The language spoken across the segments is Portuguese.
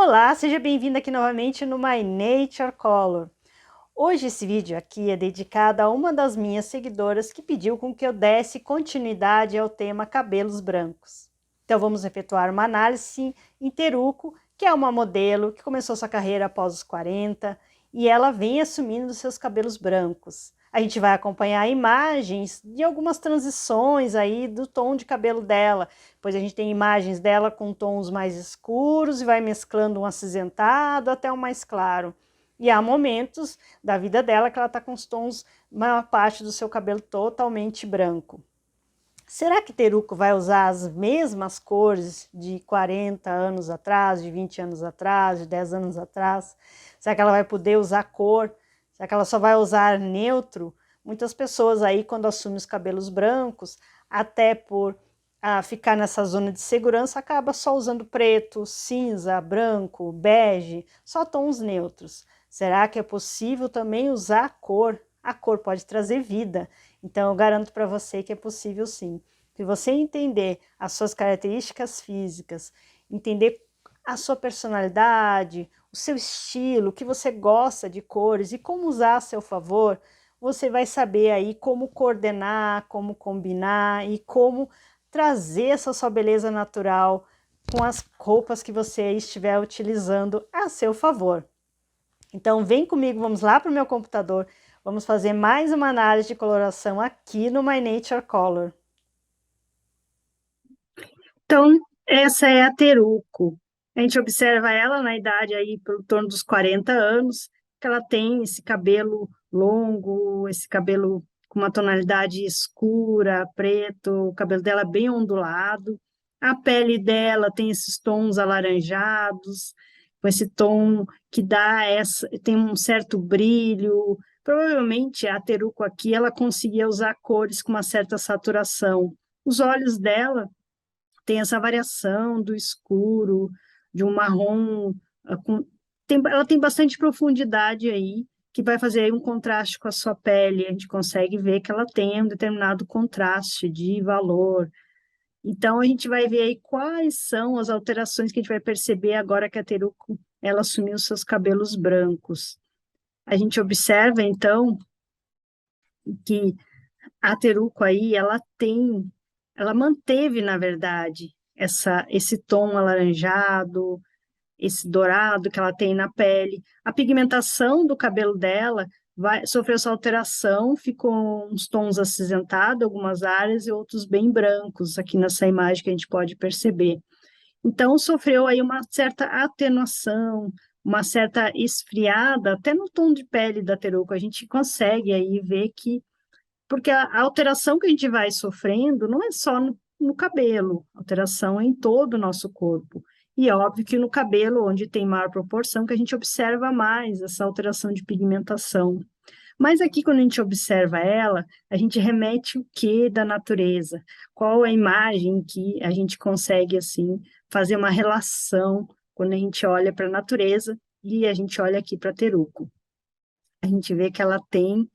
Olá, seja bem-vindo aqui novamente no My Nature Color. Hoje esse vídeo aqui é dedicado a uma das minhas seguidoras que pediu com que eu desse continuidade ao tema cabelos brancos. Então vamos efetuar uma análise em Teruko, que é uma modelo que começou sua carreira após os 40 e ela vem assumindo os seus cabelos brancos. A gente vai acompanhar imagens de algumas transições aí do tom de cabelo dela, pois a gente tem imagens dela com tons mais escuros e vai mesclando um acinzentado até um mais claro. E há momentos da vida dela que ela está com os tons, maior parte do seu cabelo totalmente branco. Será que Teruko vai usar as mesmas cores de 40 anos atrás, de 20 anos atrás, de 10 anos atrás? Será que ela vai poder usar cor? Será que ela só vai usar neutro? Muitas pessoas aí, quando assumem os cabelos brancos, até por ficar nessa zona de segurança, acaba só usando preto, cinza, branco, bege, só tons neutros. Será que é possível também usar a cor? A cor pode trazer vida. Então, eu garanto para você que é possível sim. Se você entender as suas características físicas, entender a sua personalidade, o seu estilo, o que você gosta de cores e como usar a seu favor, você vai saber aí como coordenar, como combinar e como trazer essa sua beleza natural com as roupas que você estiver utilizando a seu favor. Então, vem comigo, vamos lá para o meu computador. Vamos fazer mais uma análise de coloração aqui no My Nature Color. Então, essa é a Teruko. A gente observa ela na idade aí por torno dos 40 anos, que ela tem esse cabelo longo, esse cabelo com uma tonalidade escura, preto, o cabelo dela bem ondulado. A pele dela tem esses tons alaranjados, com esse tom que tem um certo brilho. Provavelmente a Teruko aqui ela conseguia usar cores com uma certa saturação. Os olhos dela tem essa variação do escuro, de um marrom, ela tem bastante profundidade aí, que vai fazer aí um contraste com a sua pele, a gente consegue ver que ela tem um determinado contraste de valor. Então, a gente vai ver aí quais são as alterações que a gente vai perceber agora que a Teruko, ela assumiu seus cabelos brancos. A gente observa, então, que a Teruko aí, ela manteve, na verdade, esse tom alaranjado, esse dourado que ela tem na pele. A pigmentação do cabelo dela sofreu essa alteração, ficou uns tons acinzentados, algumas áreas, e outros bem brancos, aqui nessa imagem que a gente pode perceber. Então, sofreu aí uma certa atenuação, uma certa esfriada, até no tom de pele da Teruko, a gente consegue aí ver que porque a alteração que a gente vai sofrendo não é só no cabelo, alteração é em todo o nosso corpo. E é óbvio que no cabelo, onde tem maior proporção, que a gente observa mais essa alteração de pigmentação. Mas aqui, quando a gente observa ela, a gente remete o que da natureza? Qual a imagem que a gente consegue, assim, fazer uma relação quando a gente olha para a natureza e a gente olha aqui para a Teruko? A gente vê que ela tem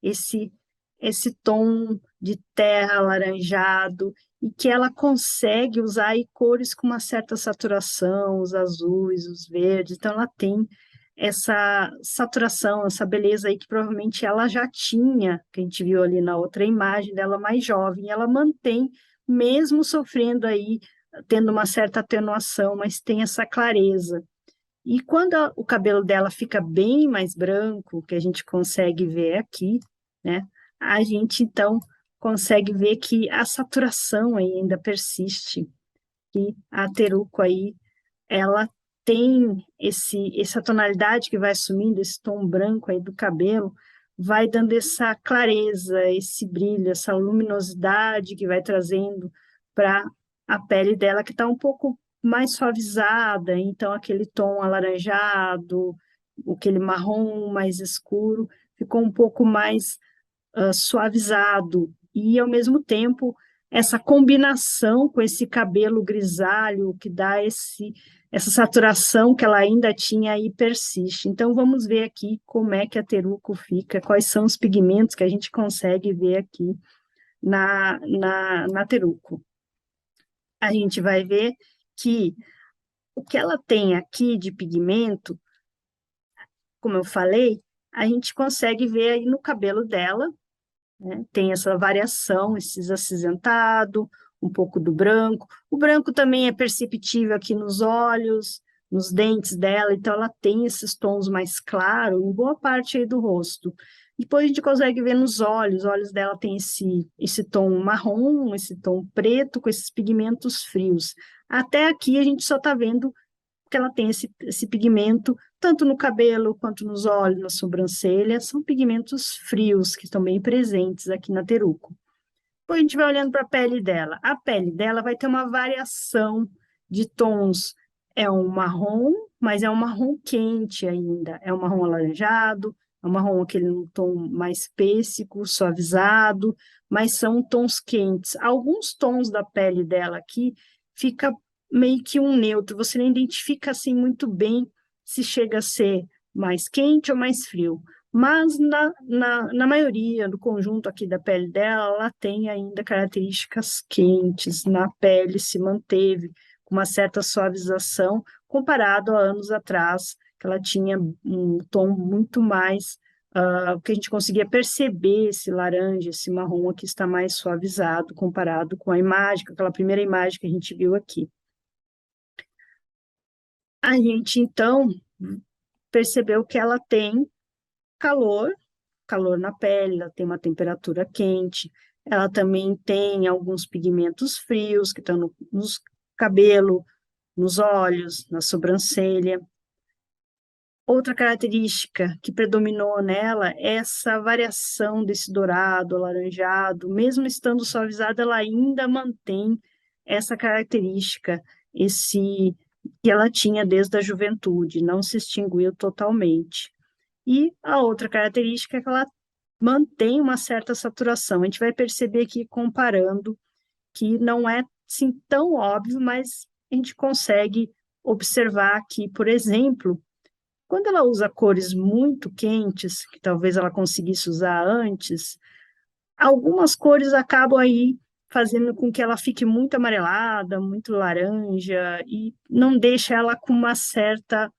esse esse tom de terra alaranjado e que ela consegue usar aí cores com uma certa saturação, os azuis, os verdes. Então ela tem essa saturação, essa beleza aí que provavelmente ela já tinha, que a gente viu ali na outra imagem dela mais jovem. Ela mantém mesmo sofrendo aí, tendo uma certa atenuação, mas tem essa clareza. E quando o cabelo dela fica bem mais branco, que a gente consegue ver aqui, né? A gente então consegue ver que a saturação aí ainda persiste. E a Teruko aí, ela tem essa tonalidade que vai sumindo, esse tom branco aí do cabelo, vai dando essa clareza, esse brilho, essa luminosidade que vai trazendo para a pele dela, que está um pouco mais suavizada, então aquele tom alaranjado, aquele marrom mais escuro, ficou um pouco mais suavizado, e ao mesmo tempo essa combinação com esse cabelo grisalho que dá essa saturação que ela ainda tinha aí persiste. Então vamos ver aqui como é que a Teruko fica, quais são os pigmentos que a gente consegue ver aqui na Teruko. A gente vai ver que o que ela tem aqui de pigmento, como eu falei, a gente consegue ver aí no cabelo dela, né? Tem essa variação, esses acinzentado, um pouco do branco. O branco também é perceptível aqui nos olhos, nos dentes dela, então ela tem esses tons mais claros em boa parte aí do rosto. Depois a gente consegue ver nos olhos, os olhos dela tem esse tom marrom, esse tom preto, com esses pigmentos frios. Até aqui a gente só está vendo que ela tem esse pigmento, tanto no cabelo quanto nos olhos, na sobrancelha, são pigmentos frios que estão bem presentes aqui na Teruco. Depois a gente vai olhando para a pele dela. A pele dela vai ter uma variação de tons. É um marrom, mas é um marrom quente ainda. É um marrom alaranjado, é um marrom aquele um tom mais pêssego, suavizado, mas são tons quentes. Alguns tons da pele dela aqui fica meio que um neutro. Você não identifica assim muito bem se chega a ser mais quente ou mais frio. Mas na maioria do conjunto aqui da pele dela, ela tem ainda características quentes, na pele se manteve com uma certa suavização, comparado a anos atrás, que ela tinha um tom muito mais, que a gente conseguia perceber esse laranja, esse marrom aqui está mais suavizado, comparado com a imagem, com aquela primeira imagem que a gente viu aqui. A gente, então, percebeu que ela tem calor, calor na pele, ela tem uma temperatura quente, ela também tem alguns pigmentos frios que estão nos cabelo, nos olhos, na sobrancelha. Outra característica que predominou nela é essa variação desse dourado, alaranjado, mesmo estando suavizada, ela ainda mantém essa característica, esse que ela tinha desde a juventude, não se extinguiu totalmente. E a outra característica é que ela mantém uma certa saturação. A gente vai perceber aqui, comparando, que não é assim, tão óbvio, mas a gente consegue observar aqui, por exemplo, quando ela usa cores muito quentes, que talvez ela conseguisse usar antes, algumas cores acabam aí fazendo com que ela fique muito amarelada, muito laranja, e não deixa ela com uma certa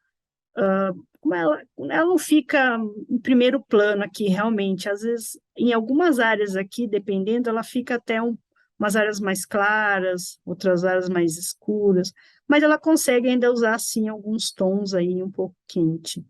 como ela não fica em primeiro plano aqui, realmente. Às vezes, em algumas áreas aqui, dependendo, ela fica até umas áreas mais claras, outras áreas mais escuras, mas ela consegue ainda usar, assim, alguns tons aí um pouco quente.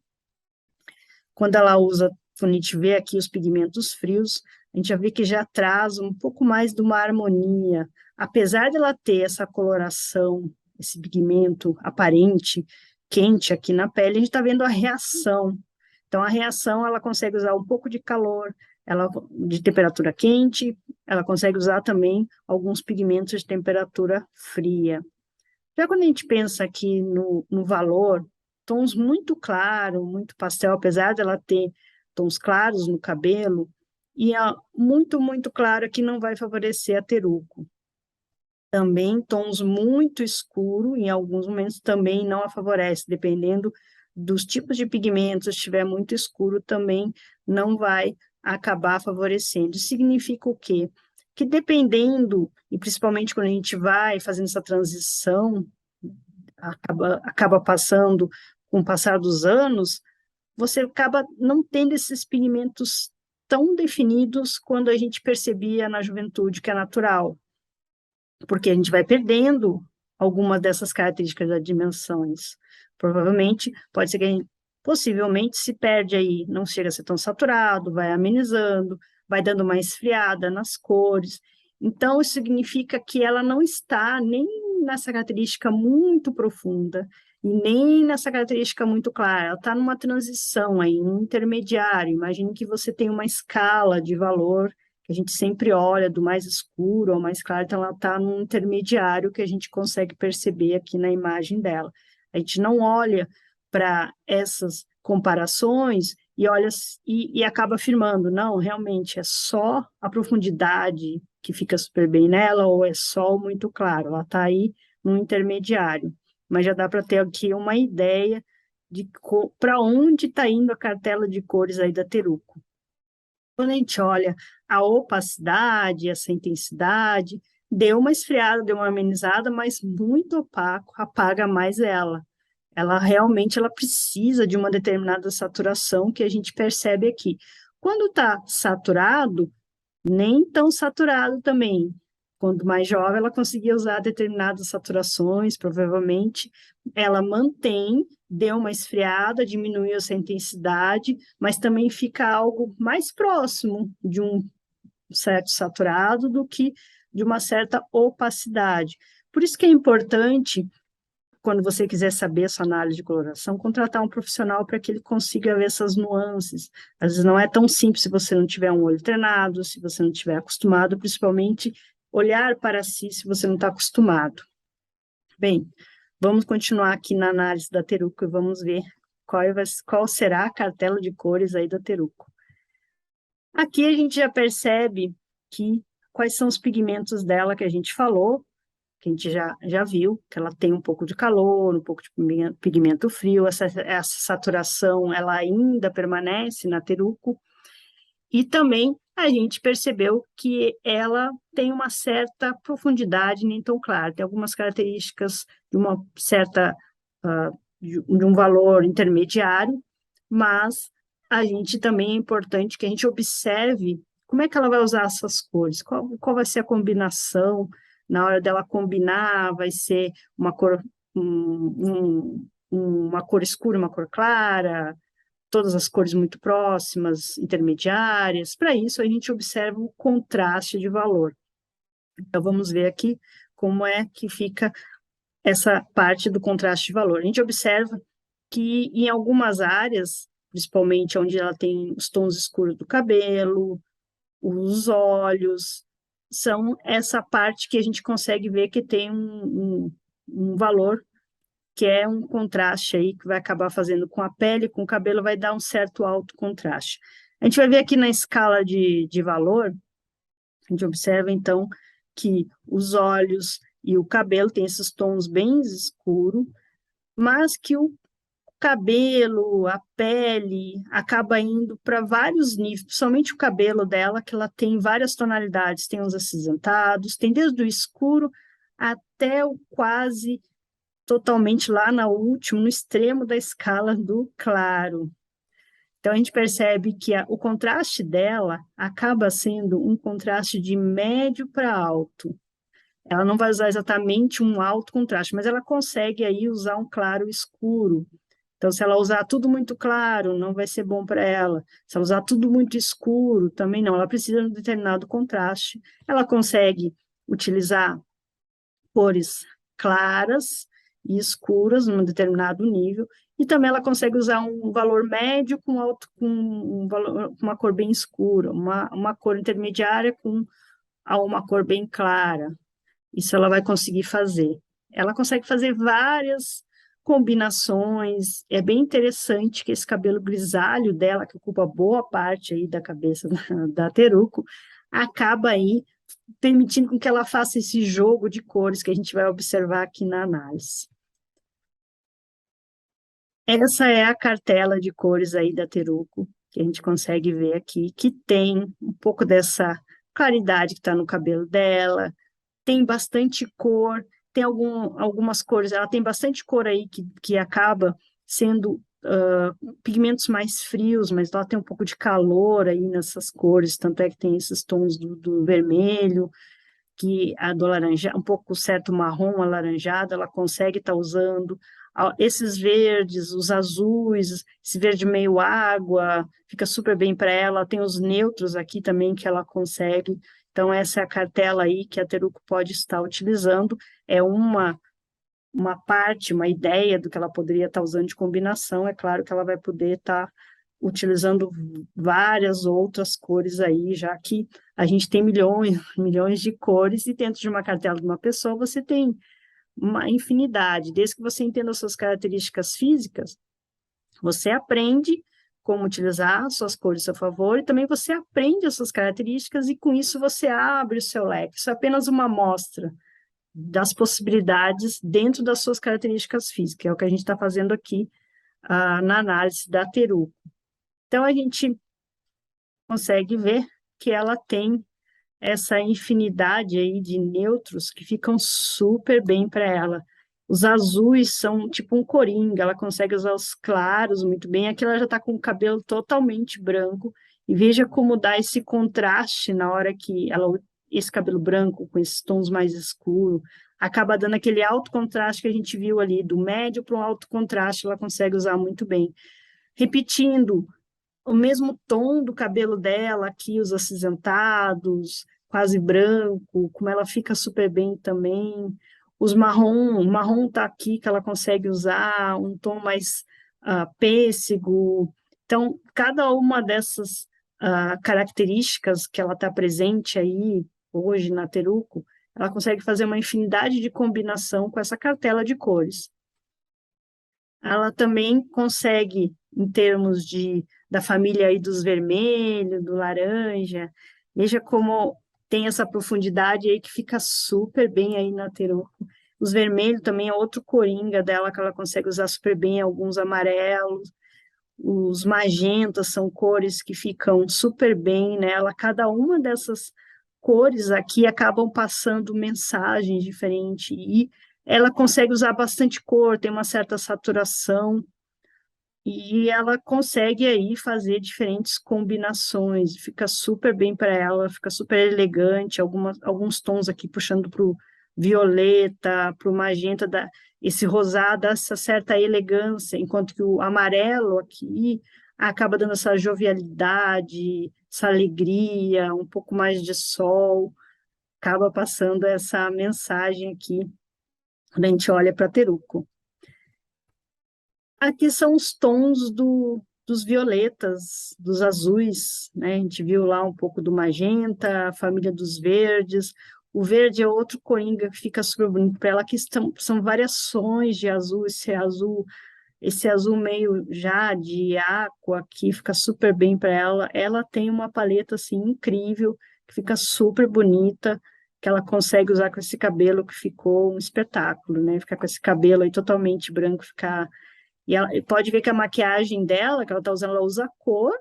Quando ela usa, quando a gente vê aqui os pigmentos frios, a gente já vê que já traz um pouco mais de uma harmonia. Apesar dela ter essa coloração, esse pigmento aparente, quente aqui na pele, a gente está vendo a reação. Então, a reação, ela consegue usar um pouco de calor, ela de temperatura quente, ela consegue usar também alguns pigmentos de temperatura fria. Já quando a gente pensa aqui no valor, tons muito claros, muito pastel, apesar dela ter tons claros no cabelo, e muito, muito claro que não vai favorecer a Teruco. Também tons muito escuros, em alguns momentos também não a favorece, dependendo dos tipos de pigmentos, se estiver muito escuro, também não vai acabar favorecendo. Isso significa o quê? Que dependendo, e principalmente quando a gente vai fazendo essa transição, acaba passando com o passar dos anos, você acaba não tendo esses pigmentos tão definidos quando a gente percebia na juventude, que é natural, porque a gente vai perdendo algumas dessas características das dimensões. Provavelmente, pode ser que a gente, possivelmente se perde aí, não chega a ser tão saturado, vai amenizando, vai dando uma esfriada nas cores. Então, isso significa que ela não está nem nessa característica muito profunda e nem nessa característica muito clara. Ela está numa transição aí, um intermediário. Imagine que você tem uma escala de valor que a gente sempre olha do mais escuro ao mais claro, então ela está num intermediário que a gente consegue perceber aqui na imagem dela. A gente não olha para essas comparações e olha e acaba afirmando, não, realmente é só a profundidade que fica super bem nela ou é só o muito claro, ela está aí no intermediário, mas já dá para ter aqui uma ideia de para onde está indo a cartela de cores aí da Teruco. Quando a gente olha a opacidade, essa intensidade, deu uma esfriada, deu uma amenizada, mas muito opaco, apaga mais ela. Ela precisa de uma determinada saturação que a gente percebe aqui. Quando está saturado, nem tão saturado também. Quando mais jovem, ela conseguia usar determinadas saturações, provavelmente ela mantém, deu uma esfriada, diminuiu essa intensidade, mas também fica algo mais próximo de um certo saturado do que de uma certa opacidade. Por isso que é importante, quando você quiser saber essa análise de coloração, contratar um profissional para que ele consiga ver essas nuances. Às vezes não é tão simples se você não tiver um olho treinado, se você não estiver acostumado, principalmente olhar para si se você não está acostumado. Bem, vamos continuar aqui na análise da Teruco e vamos ver qual será a cartela de cores aí da Teruco. Aqui a gente já percebe quais são os pigmentos dela que a gente falou, que a gente já viu, que ela tem um pouco de calor, um pouco de pigmento frio, essa saturação ela ainda permanece na Teruco, e também a gente percebeu que ela tem uma certa profundidade nem tão clara, tem algumas características de uma certa, de um valor intermediário, mas a gente também é importante que a gente observe como é que ela vai usar essas cores, qual vai ser a combinação, na hora dela combinar, vai ser uma cor, uma cor escura, uma cor clara, todas as cores muito próximas, intermediárias. Para isso, a gente observa o contraste de valor. Então, vamos ver aqui como é que fica essa parte do contraste de valor. A gente observa que em algumas áreas, principalmente onde ela tem os tons escuros do cabelo, os olhos, são essa parte que a gente consegue ver que tem um valor que é um contraste aí que vai acabar fazendo com a pele, com o cabelo, vai dar um certo alto contraste. A gente vai ver aqui na escala de valor, a gente observa então que os olhos e o cabelo têm esses tons bem escuros, mas que o cabelo, a pele, acaba indo para vários níveis, principalmente o cabelo dela, que ela tem várias tonalidades, tem os acinzentados, tem desde o escuro até o quase totalmente lá no extremo da escala do claro. Então, a gente percebe que o contraste dela acaba sendo um contraste de médio para alto. Ela não vai usar exatamente um alto contraste, mas ela consegue aí usar um claro e escuro. Então, se ela usar tudo muito claro, não vai ser bom para ela. Se ela usar tudo muito escuro, também não. Ela precisa de um determinado contraste. Ela consegue utilizar cores claras e escuras num determinado nível, e também ela consegue usar um valor médio com alto, com uma cor bem escura, uma cor intermediária com uma cor bem clara. Isso ela vai conseguir fazer. Ela consegue fazer várias combinações. É bem interessante que esse cabelo grisalho dela, que ocupa boa parte aí da cabeça da Teruco, acaba aí permitindo com que ela faça esse jogo de cores que a gente vai observar aqui na análise. Essa é a cartela de cores aí da Teruco, que a gente consegue ver aqui, que tem um pouco dessa claridade que está no cabelo dela, tem bastante cor, tem algumas cores, ela tem bastante cor aí que acaba sendo pigmentos mais frios, mas ela tem um pouco de calor aí nessas cores, tanto é que tem esses tons do vermelho, que a do laranja, um pouco certo marrom alaranjado, ela consegue estar usando. Esses verdes, os azuis, esse verde meio água, fica super bem para ela. Tem os neutros aqui também que ela consegue. Então, essa é a cartela aí que a Teruco pode estar utilizando. É uma parte, uma ideia do que ela poderia estar usando de combinação. É claro que ela vai poder estar utilizando várias outras cores aí, já que a gente tem milhões, milhões de cores, e dentro de uma cartela de uma pessoa você tem uma infinidade. Desde que você entenda as suas características físicas, você aprende como utilizar suas cores a seu favor, e também você aprende as suas características, e com isso você abre o seu leque. Isso é apenas uma amostra das possibilidades dentro das suas características físicas, é o que a gente está fazendo aqui na análise da Teruco. Então, a gente consegue ver que ela tem essa infinidade aí de neutros que ficam super bem para ela. Os azuis são tipo um coringa, ela consegue usar os claros muito bem. Aqui ela já está com o cabelo totalmente branco. E veja como dá esse contraste na hora que ela, esse cabelo branco com esses tons mais escuros, acaba dando aquele alto contraste que a gente viu ali, do médio para um alto contraste, ela consegue usar muito bem. Repetindo, o mesmo tom do cabelo dela, aqui os acinzentados, quase branco, como ela fica super bem também. Os marrom, o marrom tá aqui que ela consegue usar, um tom mais pêssego. Então, cada uma dessas características que ela está presente aí hoje na Teruco, ela consegue fazer uma infinidade de combinação com essa cartela de cores. Ela também consegue, em termos da família aí dos vermelhos, do laranja, veja como tem essa profundidade aí que fica super bem aí na Teroco. Os vermelhos também é outro coringa dela que ela consegue usar super bem, alguns amarelos, os magentas são cores que ficam super bem nela. Cada uma dessas cores aqui acabam passando mensagens diferentes e ela consegue usar bastante cor, tem uma certa saturação e ela consegue aí fazer diferentes combinações. Fica super bem para ela, fica super elegante. Alguns tons aqui puxando para o violeta, para o magenta, esse rosado dá essa certa elegância, enquanto que o amarelo aqui acaba dando essa jovialidade, essa alegria, um pouco mais de sol, acaba passando essa mensagem aqui quando a gente olha para Teruco. Aqui são os tons dos violetas, dos azuis, né? A gente viu lá um pouco do magenta, a família dos verdes. O verde é outro coringa que fica super bonito para ela. Aqui são variações de azul, esse azul meio já de aqua aqui fica super bem para ela. Ela tem uma paleta assim incrível, que fica super bonita, que ela consegue usar com esse cabelo que ficou um espetáculo, né? Ficar com esse cabelo aí totalmente branco, ficar e ela pode ver que a maquiagem dela, que ela está usando, ela usa a cor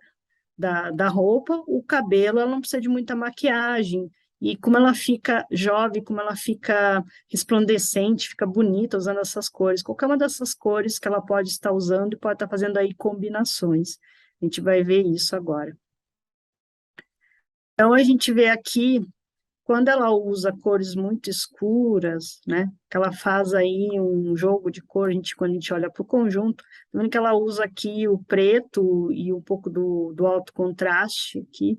da roupa, o cabelo, ela não precisa de muita maquiagem. E como ela fica jovem, como ela fica resplandecente, fica bonita usando essas cores. Qualquer uma dessas cores que ela pode estar usando e pode estar fazendo aí combinações. A gente vai ver isso agora. Então, a gente vê aqui quando ela usa cores muito escuras, né, que ela faz aí um jogo de cor, quando a gente olha para o conjunto, vendo que ela usa aqui o preto e um pouco do alto contraste aqui,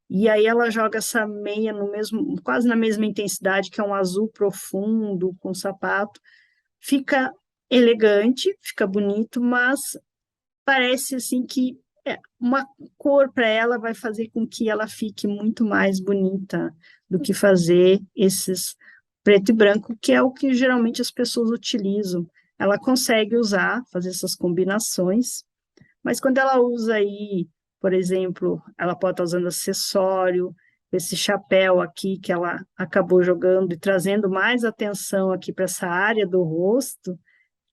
e aí ela joga essa meia no mesmo, quase na mesma intensidade, que é um azul profundo com sapato, fica elegante, fica bonito, mas parece assim que uma cor para ela vai fazer com que ela fique muito mais bonita do que fazer esses preto e branco, que é o que geralmente as pessoas utilizam. Ela consegue usar, fazer essas combinações, mas quando ela usa aí, por exemplo, ela pode estar usando acessório, esse chapéu aqui que ela acabou jogando e trazendo mais atenção aqui para essa área do rosto,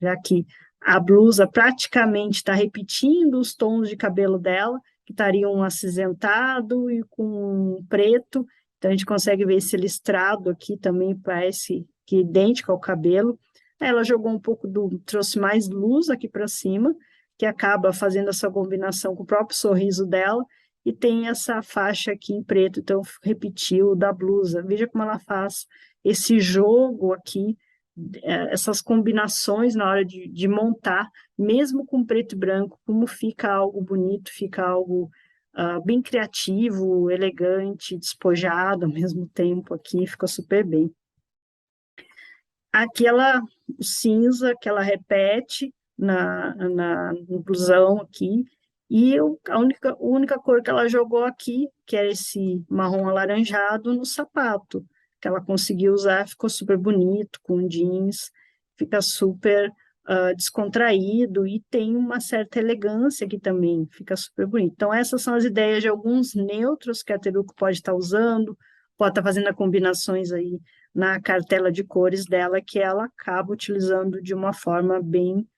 já que a blusa praticamente está repetindo os tons de cabelo dela, que estariam um acinzentado e com um preto. Então, a gente consegue ver esse listrado aqui também, parece que é idêntico ao cabelo. Ela jogou um pouco trouxe mais luz aqui para cima, que acaba fazendo essa combinação com o próprio sorriso dela, e tem essa faixa aqui em preto, então repetiu da blusa. Veja como ela faz esse jogo aqui, essas combinações na hora de montar, mesmo com preto e branco, como fica algo bonito, fica algo bem criativo, elegante, despojado ao mesmo tempo aqui, fica super bem. Aqui o cinza que ela repete no blusão aqui, e a única cor que ela jogou aqui, que é esse marrom alaranjado, no sapato, que ela conseguiu usar, ficou super bonito, com jeans, fica super descontraído e tem uma certa elegância aqui também, fica super bonito. Então, essas são as ideias de alguns neutros que a Teruco pode estar usando, pode estar fazendo combinações aí na cartela de cores dela, que ela acaba utilizando de uma forma bem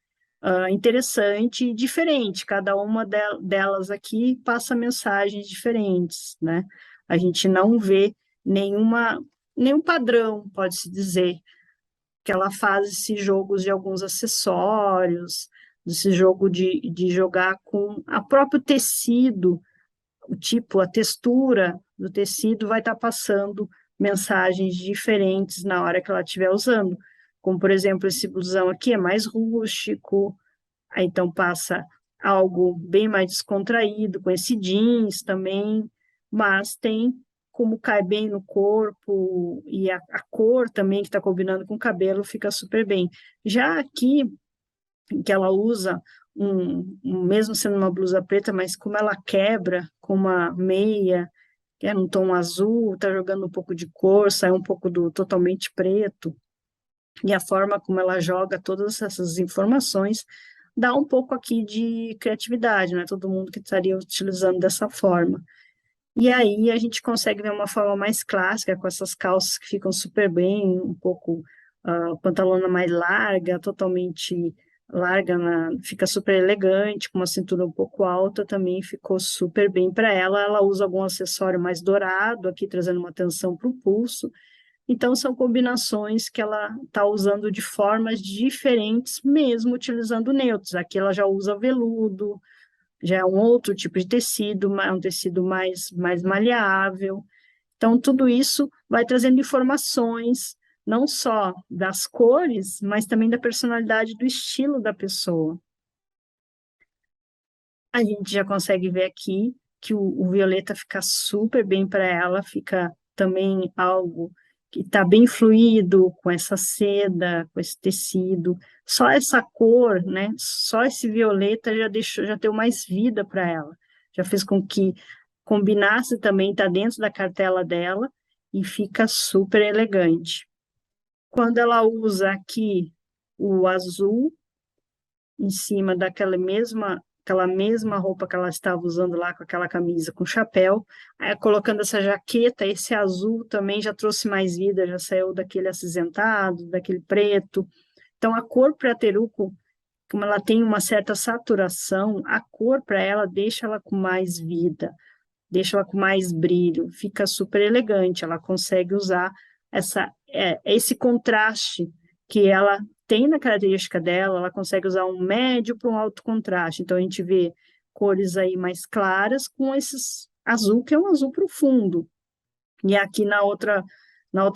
interessante e diferente. Cada uma delas aqui passa mensagens diferentes, né? A gente não vê nenhuma, nenhum padrão, pode-se dizer, que ela faz esses jogos de alguns acessórios, esse jogo de jogar com o próprio tecido, o tipo, a textura do tecido vai estar passando mensagens diferentes na hora que ela estiver usando. Como, por exemplo, esse blusão aqui é mais rústico, aí então passa algo bem mais descontraído, com esse jeans também, mas tem como cai bem no corpo e a cor também que está combinando com o cabelo fica super bem. Já aqui, que ela usa mesmo sendo uma blusa preta, mas como ela quebra com uma meia, que é num tom azul, tá jogando um pouco de cor, sai um pouco do totalmente preto, e a forma como ela joga todas essas informações dá um pouco aqui de criatividade, não é todo mundo que estaria utilizando dessa forma. E aí a gente consegue ver uma forma mais clássica, com essas calças que ficam super bem, um pouco pantalona mais larga, totalmente larga, fica super elegante, com uma cintura um pouco alta, também ficou super bem para ela. Ela usa algum acessório mais dourado, aqui trazendo uma atenção para o pulso. Então, são combinações que ela está usando de formas diferentes, mesmo utilizando neutros. Aqui ela já usa veludo, já é um outro tipo de tecido, um tecido mais maleável. Então, tudo isso vai trazendo informações, não só das cores, mas também da personalidade, do estilo da pessoa. A gente já consegue ver aqui que o violeta fica super bem para ela, fica também algo que está bem fluido com essa seda, com esse tecido. Só essa cor, né? Só esse violeta já deu mais vida para ela. Já fez com que combinasse também, está dentro da cartela dela e fica super elegante. Quando ela usa aqui o azul em cima aquela mesma roupa que ela estava usando lá com aquela camisa com chapéu, aí, colocando essa jaqueta, esse azul também já trouxe mais vida, já saiu daquele acinzentado, daquele preto. Então a cor prateruco, como ela tem uma certa saturação, a cor para ela deixa ela com mais vida, deixa ela com mais brilho, fica super elegante, ela consegue usar esse contraste que ela tem na característica dela, ela consegue usar um médio para um alto contraste, então a gente vê cores aí mais claras com esses azul, que é um azul profundo, e aqui na outra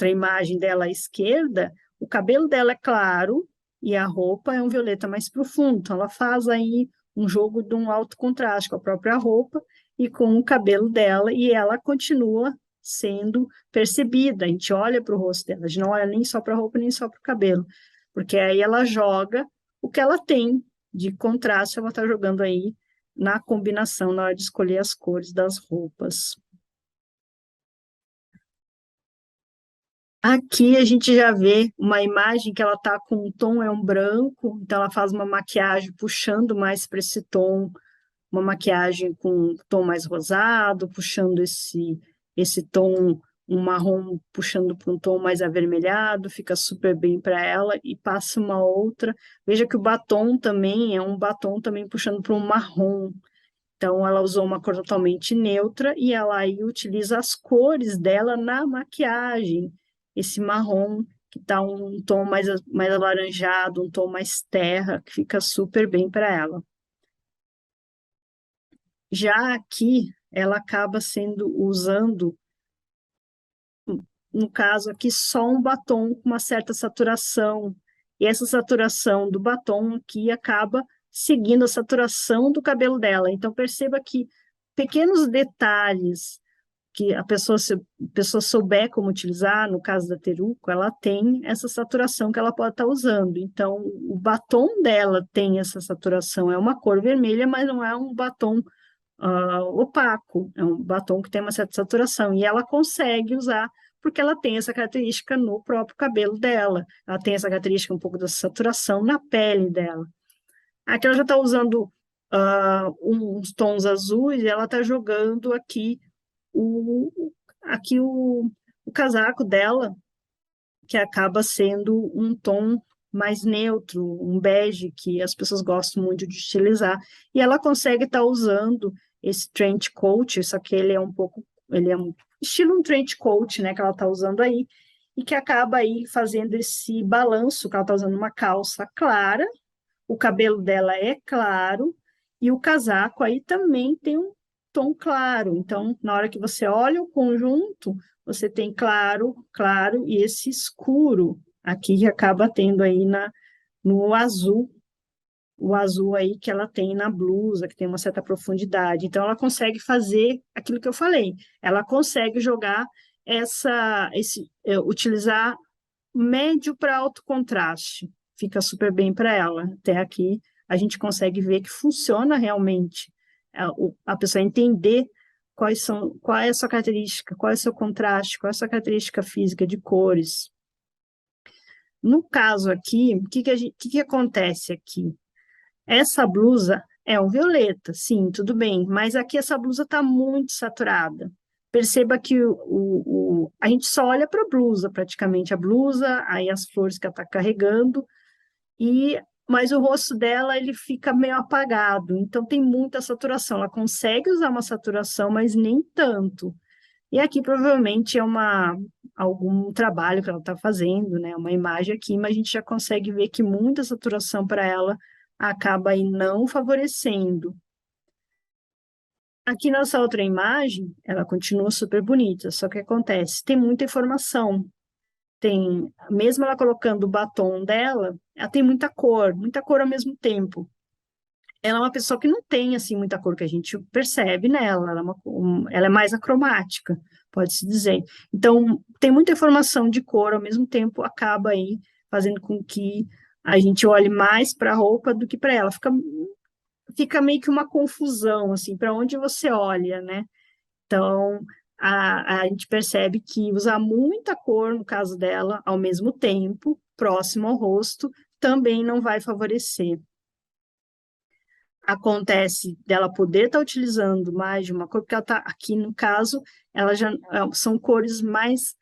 imagem dela à esquerda, o cabelo dela é claro e a roupa é um violeta mais profundo, então ela faz aí um jogo de um alto contraste com a própria roupa e com o cabelo dela, e ela continua sendo percebida. A gente olha para o rosto dela, a gente não olha nem só para a roupa, nem só para o cabelo, porque aí ela joga o que ela tem de contraste, ela está jogando aí na combinação, na hora de escolher as cores das roupas. Aqui a gente já vê uma imagem que ela está com um tom é um branco, então ela faz uma maquiagem puxando mais para esse tom, uma maquiagem com um tom mais rosado, puxando esse tom, um marrom puxando para um tom mais avermelhado, fica super bem para ela e passa uma outra. Veja que o batom também é um batom também puxando para um marrom. Então ela usou uma cor totalmente neutra e ela aí utiliza as cores dela na maquiagem. Esse marrom que está um tom mais alaranjado, um tom mais terra, que fica super bem para ela. Já aqui, ela acaba usando, no caso aqui, só um batom com uma certa saturação. E essa saturação do batom aqui acaba seguindo a saturação do cabelo dela. Então, perceba que pequenos detalhes que se a pessoa souber como utilizar, no caso da Teruco, ela tem essa saturação que ela pode estar usando. Então, o batom dela tem essa saturação, é uma cor vermelha, mas não é um batom opaco, é um batom que tem uma certa saturação, e ela consegue usar porque ela tem essa característica no próprio cabelo dela, ela tem essa característica um pouco da saturação na pele dela. Aqui ela já está usando uns tons azuis, e ela está jogando aqui o casaco dela, que acaba sendo um tom mais neutro, um bege, que as pessoas gostam muito de utilizar, e ela consegue estar usando esse trench coat, só que ele é estilo um trench coat, né, que ela está usando aí, e que acaba aí fazendo esse balanço, que ela está usando uma calça clara, o cabelo dela é claro, e o casaco aí também tem um tom claro. Então, na hora que você olha o conjunto, você tem claro, claro, e esse escuro aqui que acaba tendo aí no azul, o azul aí que ela tem na blusa, que tem uma certa profundidade. Então, ela consegue fazer aquilo que eu falei. Ela consegue jogar utilizar médio para alto contraste. Fica super bem para ela. Até aqui a gente consegue ver que funciona realmente. A pessoa entender qual é a sua característica, qual é o seu contraste, qual é a sua característica física de cores. No caso aqui, o que acontece aqui? Essa blusa é um violeta, sim, tudo bem, mas aqui essa blusa está muito saturada. Perceba que a gente só olha para a blusa, praticamente, a blusa, aí as flores que ela está carregando, mas o rosto dela ele fica meio apagado, então tem muita saturação. Ela consegue usar uma saturação, mas nem tanto. E aqui provavelmente é algum trabalho que ela está fazendo, né? Uma imagem aqui, mas a gente já consegue ver que muita saturação para ela acaba aí não favorecendo. Aqui nessa outra imagem, ela continua super bonita, só que acontece, tem muita informação. Mesmo ela colocando o batom dela, ela tem muita cor ao mesmo tempo. Ela é uma pessoa que não tem assim muita cor que a gente percebe nela, ela é mais acromática, pode-se dizer. Então, tem muita informação de cor, ao mesmo tempo acaba aí fazendo com que a gente olhe mais para a roupa do que para ela. Fica meio que uma confusão, assim, para onde você olha, né? Então, a gente percebe que usar muita cor, no caso dela, ao mesmo tempo, próximo ao rosto, também não vai favorecer. Acontece dela poder estar utilizando mais de uma cor, porque ela está aqui, no caso, ela já são cores mais,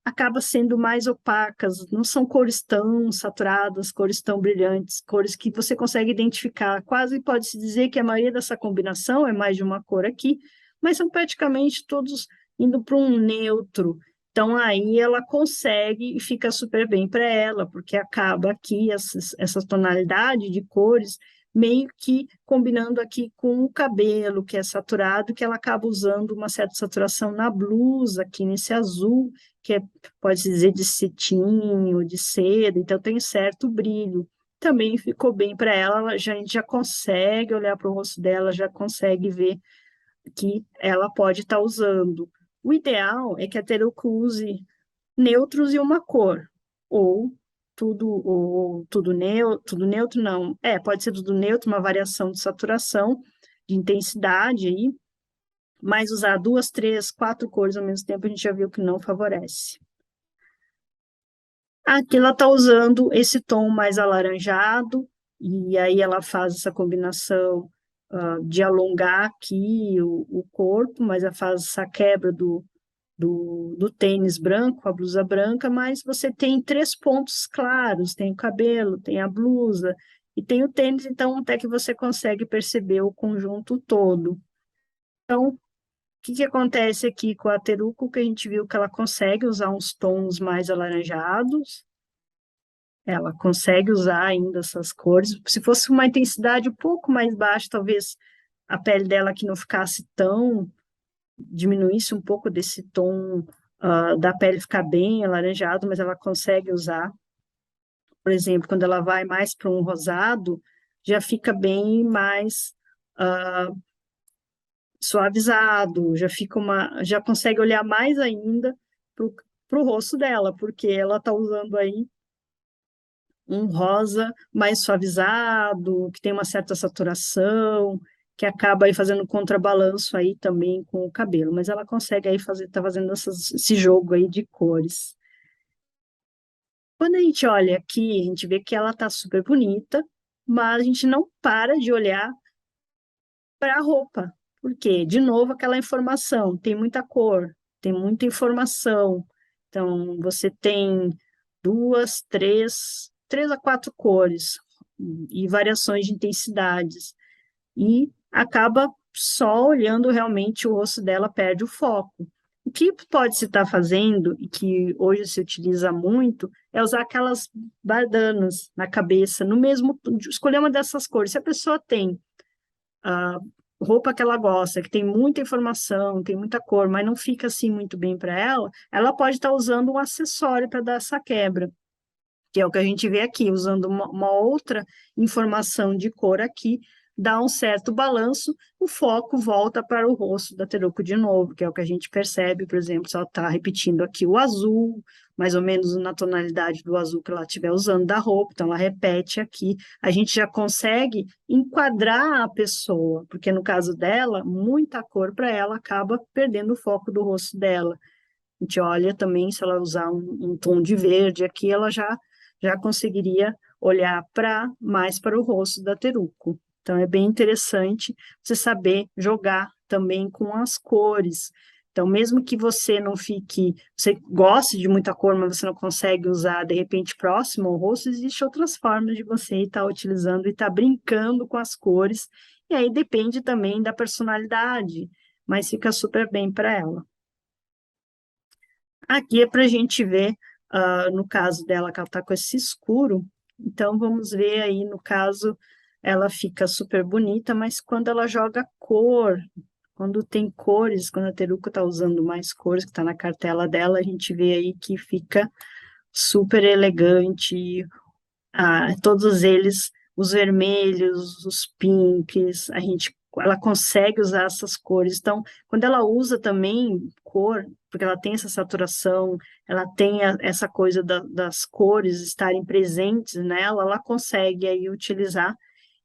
acaba sendo mais opacas, não são cores tão saturadas, cores tão brilhantes, cores que você consegue identificar. Quase pode-se dizer que a maioria dessa combinação é mais de uma cor aqui, mas são praticamente todos indo para um neutro. Então, aí ela consegue e fica super bem para ela, porque acaba aqui essa tonalidade de cores meio que combinando aqui com o cabelo, que é saturado, que ela acaba usando uma certa saturação na blusa, aqui nesse azul, que pode-se dizer de cetim ou de seda, então tem certo brilho. Também ficou bem para ela, a gente já consegue olhar para o rosto dela, já consegue ver que ela pode estar usando. O ideal é que a Teruco use neutros e uma cor, ou tudo neutro não, pode ser tudo neutro, uma variação de saturação, de intensidade aí, mas usar duas, três, quatro cores ao mesmo tempo a gente já viu que não favorece. Aqui ela está usando esse tom mais alaranjado, e aí ela faz essa combinação de alongar aqui o corpo, mas ela faz essa quebra do tênis branco, a blusa branca, mas você tem três pontos claros, tem o cabelo, tem a blusa e tem o tênis, então até que você consegue perceber o conjunto todo. Então, o que acontece aqui com a Teruco, que a gente viu que ela consegue usar uns tons mais alaranjados, ela consegue usar ainda essas cores. Se fosse uma intensidade um pouco mais baixa, talvez a pele dela aqui não ficasse tão diminuísse um pouco desse tom da pele ficar bem alaranjado, mas ela consegue usar. Por exemplo, quando ela vai mais para um rosado, já fica bem mais suavizado, já consegue olhar mais ainda para o rosto dela, porque ela está usando aí um rosa mais suavizado, que tem uma certa saturação, que acaba aí fazendo contrabalanço aí também com o cabelo, mas ela consegue aí tá fazendo esse jogo aí de cores. Quando a gente olha aqui, a gente vê que ela tá super bonita, mas a gente não para de olhar para a roupa, porque, de novo, aquela informação, tem muita cor, tem muita informação, então você tem duas, três a quatro cores e variações de intensidades, e acaba só olhando realmente o rosto dela, perde o foco. que pode se estar fazendo, e que hoje se utiliza muito, é usar aquelas bandanas na cabeça, no mesmo, escolher uma dessas cores. Se a pessoa tem a roupa que ela gosta, que tem muita informação, tem muita cor, mas não fica assim muito bem para ela, ela pode estar usando um acessório para dar essa quebra, que é o que a gente vê aqui, usando uma outra informação de cor aqui, dá um certo balanço, o foco volta para o rosto da Teruko de novo, que é o que a gente percebe, por exemplo, se ela está repetindo aqui o azul, mais ou menos na tonalidade do azul que ela estiver usando da roupa, então ela repete aqui, a gente já consegue enquadrar a pessoa, porque no caso dela, muita cor para ela acaba perdendo o foco do rosto dela. A gente olha também, se ela usar um tom de verde aqui, ela já conseguiria olhar mais para o rosto da Teruco. Então, é bem interessante você saber jogar também com as cores. Então, mesmo que você não fique, você goste de muita cor, mas você não consegue usar, de repente, próximo ao rosto, existem outras formas de você estar utilizando e estar brincando com as cores. E aí depende também da personalidade, mas fica super bem para ela. Aqui é para a gente ver, no caso dela, que ela está com esse escuro, então vamos ver aí, no caso, ela fica super bonita, mas quando ela joga cor, quando tem cores, quando a Teruko está usando mais cores, que está na cartela dela, a gente vê aí que fica super elegante, todos eles, os vermelhos, os pinks, ela consegue usar essas cores. Então, quando ela usa também cor, porque ela tem essa saturação, ela tem essa coisa das cores estarem presentes nela, ela consegue aí utilizar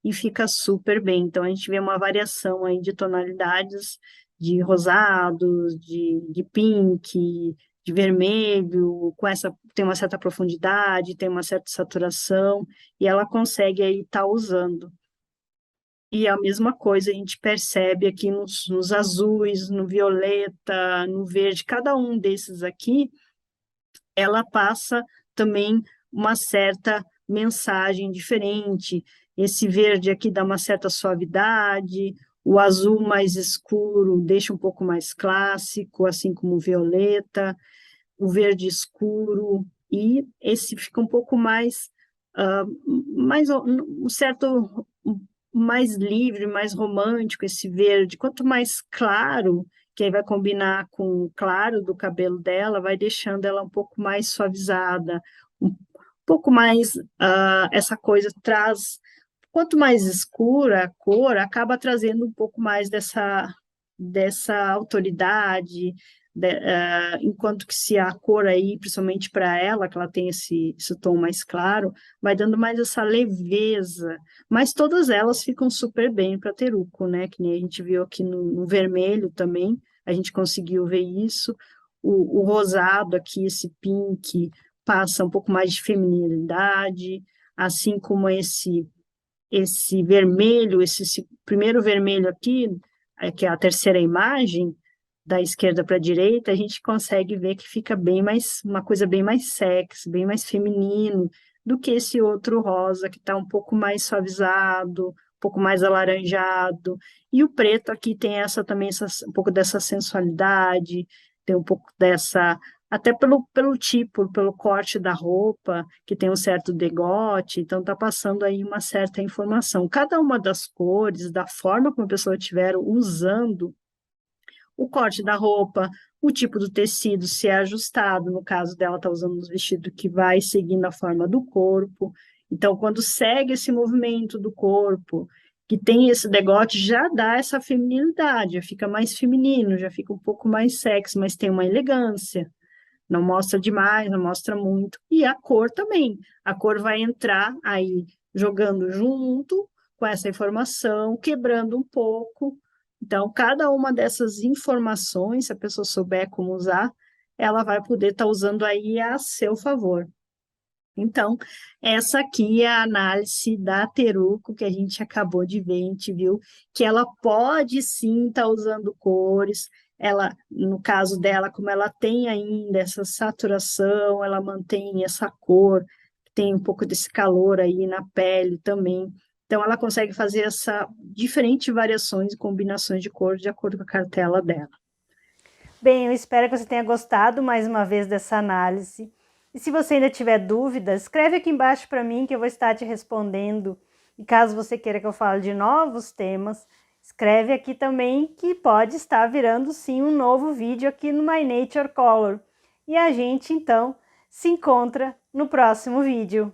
e fica super bem. Então, a gente vê uma variação aí de tonalidades, de rosados, de pink, de vermelho, tem uma certa profundidade, tem uma certa saturação, e ela consegue aí estar usando. E a mesma coisa a gente percebe aqui nos azuis, no violeta, no verde, cada um desses aqui, ela passa também uma certa mensagem diferente. Esse verde aqui dá uma certa suavidade, o azul mais escuro deixa um pouco mais clássico, assim como o violeta, o verde escuro, e esse fica um pouco mais um certo, mais livre, mais romântico, esse verde. Quanto mais claro, que aí vai combinar com o claro do cabelo dela, vai deixando ela um pouco mais suavizada, um pouco mais, essa coisa traz, quanto mais escura a cor, acaba trazendo um pouco mais dessa autoridade, enquanto que se a cor aí, principalmente para ela, que ela tem esse tom mais claro, vai dando mais essa leveza, mas todas elas ficam super bem para Teruco, né? Que nem a gente viu aqui no vermelho também, a gente conseguiu ver isso. O rosado aqui, esse pink, passa um pouco mais de feminilidade, assim como esse vermelho, esse primeiro vermelho aqui, que é a terceira imagem, da esquerda para a direita, a gente consegue ver que fica bem mais, uma coisa bem mais sexy, bem mais feminino, do que esse outro rosa, que está um pouco mais suavizado, um pouco mais alaranjado. E o preto aqui tem também um pouco dessa sensualidade, tem um pouco dessa, até pelo tipo, pelo corte da roupa, que tem um certo degote, então está passando aí uma certa informação. Cada uma das cores, da forma como a pessoa estiver usando, o corte da roupa, o tipo do tecido, se é ajustado, no caso dela está usando um vestido que vai seguindo a forma do corpo. Então, quando segue esse movimento do corpo, que tem esse degote, já dá essa feminilidade, já fica mais feminino, já fica um pouco mais sexy, mas tem uma elegância. Não mostra demais, não mostra muito. E a cor também. A cor vai entrar aí jogando junto com essa informação, quebrando um pouco. Então, cada uma dessas informações, se a pessoa souber como usar, ela vai poder estar usando aí a seu favor. Então, essa aqui é a análise da Teruco que a gente acabou de ver, a gente viu que ela pode sim estar usando cores, ela, no caso dela, como ela tem ainda essa saturação, ela mantém essa cor, tem um pouco desse calor aí na pele também. Então, ela consegue fazer essa diferentes variações e combinações de cor de acordo com a cartela dela. Bem, eu espero que você tenha gostado mais uma vez dessa análise. E se você ainda tiver dúvidas, escreve aqui embaixo para mim que eu vou estar te respondendo. E caso você queira que eu fale de novos temas, escreve aqui também que pode estar virando sim um novo vídeo aqui no My Nature Color. E a gente então se encontra no próximo vídeo.